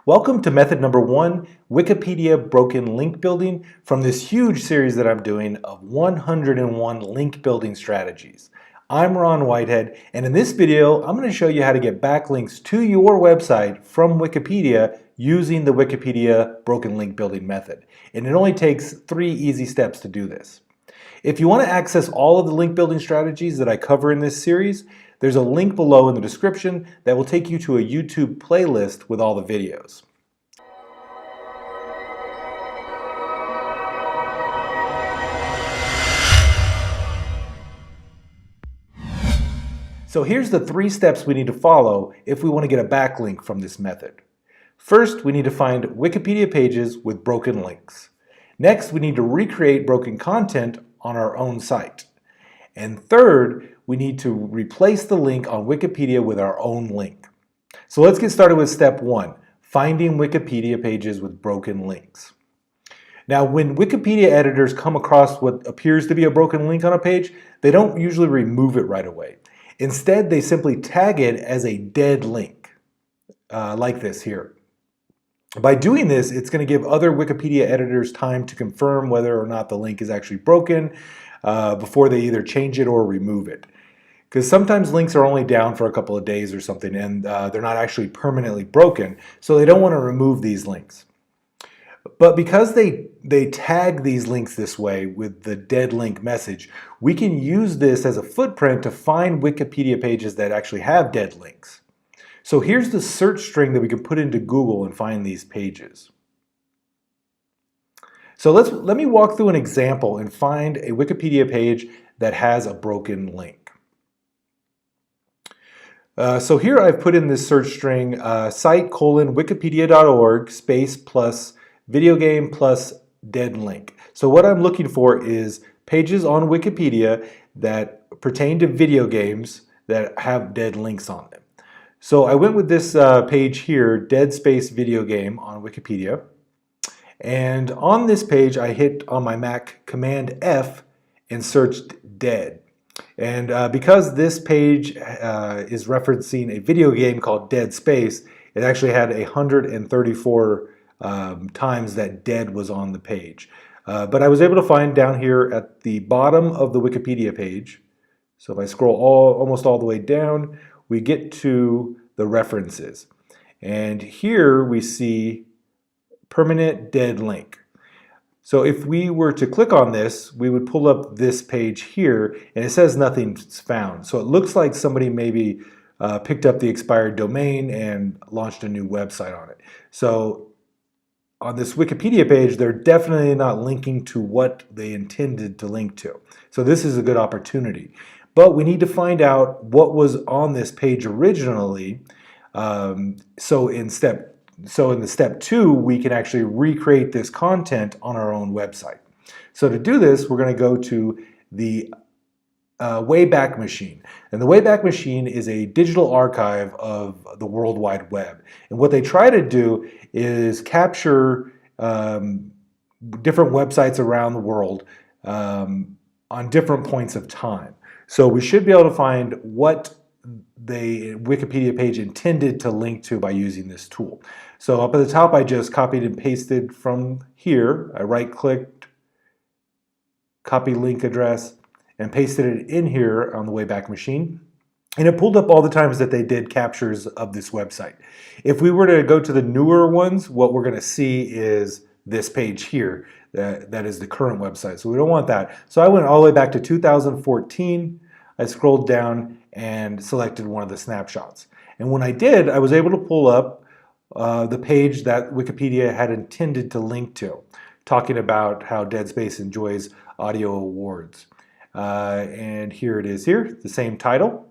Welcome to method number 1, Wikipedia broken link building, from this huge series that I'm doing of 101 link building strategies. I'm Ron Whitehead, and in this video I'm going to show you how to get backlinks to your website from Wikipedia using the Wikipedia broken link building method. And it only takes 3 easy steps to do this. If you want to access all of the link building strategies that I cover in this series, there's a link below in the description that will take you to a YouTube playlist with all the videos. So here's the 3 steps we need to follow if we want to get a backlink from this method. First, we need to find Wikipedia pages with broken links. Next, we need to recreate broken content on our own site. And third, we need to replace the link on Wikipedia with our own link. So let's get started with step 1, finding Wikipedia pages with broken links. Now, when Wikipedia editors come across what appears to be a broken link on a page, they don't usually remove it right away. Instead, they simply tag it as a dead link, like this here. By doing this, it's going to give other Wikipedia editors time to confirm whether or not the link is actually broken before they either change it or remove it. Because sometimes links are only down for a couple of days or something, and they're not actually permanently broken, so they don't want to remove these links. But because they tag these links this way with the dead link message, we can use this as a footprint to find Wikipedia pages that actually have dead links. So here's the search string that we can put into Google and find these pages. So let me walk through an example and find a Wikipedia page that has a broken link. So here I've put in this search string site:wikipedia.org space plus video game plus dead link. So what I'm looking for is pages on Wikipedia that pertain to video games that have dead links on them. So I went with this page here, dead space video game on Wikipedia. And on this page, I hit on my Mac Command F and searched dead. And because this page is referencing a video game called Dead Space, it actually had 134 times that dead was on the page. But I was able to find down here at the bottom of the Wikipedia page, so if I scroll almost all the way down, we get to the references. And here we see permanent dead link. So if we were to click on this, we would pull up this page here, and it says nothing's found. So it looks like somebody maybe picked up the expired domain and launched a new website on it. So on this Wikipedia page, they're definitely not linking to what they intended to link to. So this is a good opportunity. But we need to find out what was on this page originally. So in the step 2, we can actually recreate this content on our own website. So to do this, we're going to go to the Wayback Machine. And the Wayback Machine is a digital archive of the World Wide Web. And what they try to do is capture different websites around the world on different points of time. So we should be able to find what the Wikipedia page intended to link to by using this tool. So up at the top, I just copied and pasted from here. I right-clicked, copy link address, and pasted it in here on the Wayback Machine. And it pulled up all the times that they did captures of this website. If we were to go to the newer ones, what we're going to see is this page here. That is the current website. So we don't want that. So I went all the way back to 2014. I scrolled down and selected one of the snapshots. And when I did, I was able to pull up the page that Wikipedia had intended to link to, talking about how Dead Space enjoys audio awards. And here it is here, the same title.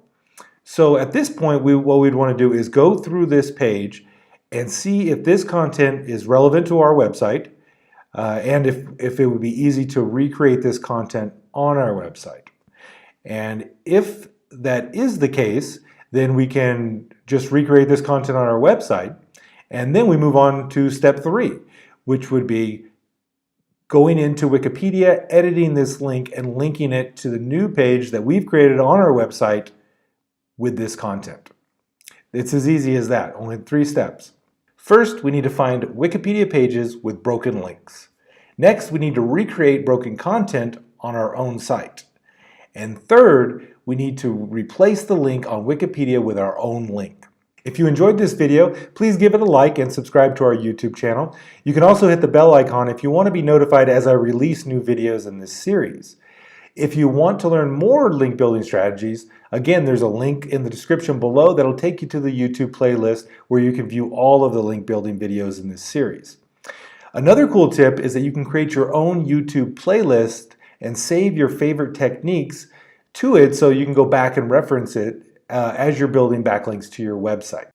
So at this point, what we'd want to do is go through this page and see if this content is relevant to our website, and if it would be easy to recreate this content on our website. And if that is the case, then we can just recreate this content on our website, and then we move on to step 3, which would be going into Wikipedia, editing this link, and linking it to the new page that we've created on our website with this content. It's as easy as that, only 3 steps. First, we need to find Wikipedia pages with broken links. Next, we need to recreate broken content on our own site. And third, we need to replace the link on Wikipedia with our own link. If you enjoyed this video, please give it a like and subscribe to our YouTube channel. You can also hit the bell icon if you want to be notified as I release new videos in this series. If you want to learn more link building strategies, again, there's a link in the description below that'll take you to the YouTube playlist where you can view all of the link building videos in this series. Another cool tip is that you can create your own YouTube playlist and save your favorite techniques to it so you can go back and reference it as you're building backlinks to your website.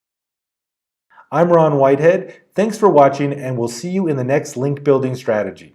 I'm Ron Whitehead. Thanks for watching, and we'll see you in the next link building strategy.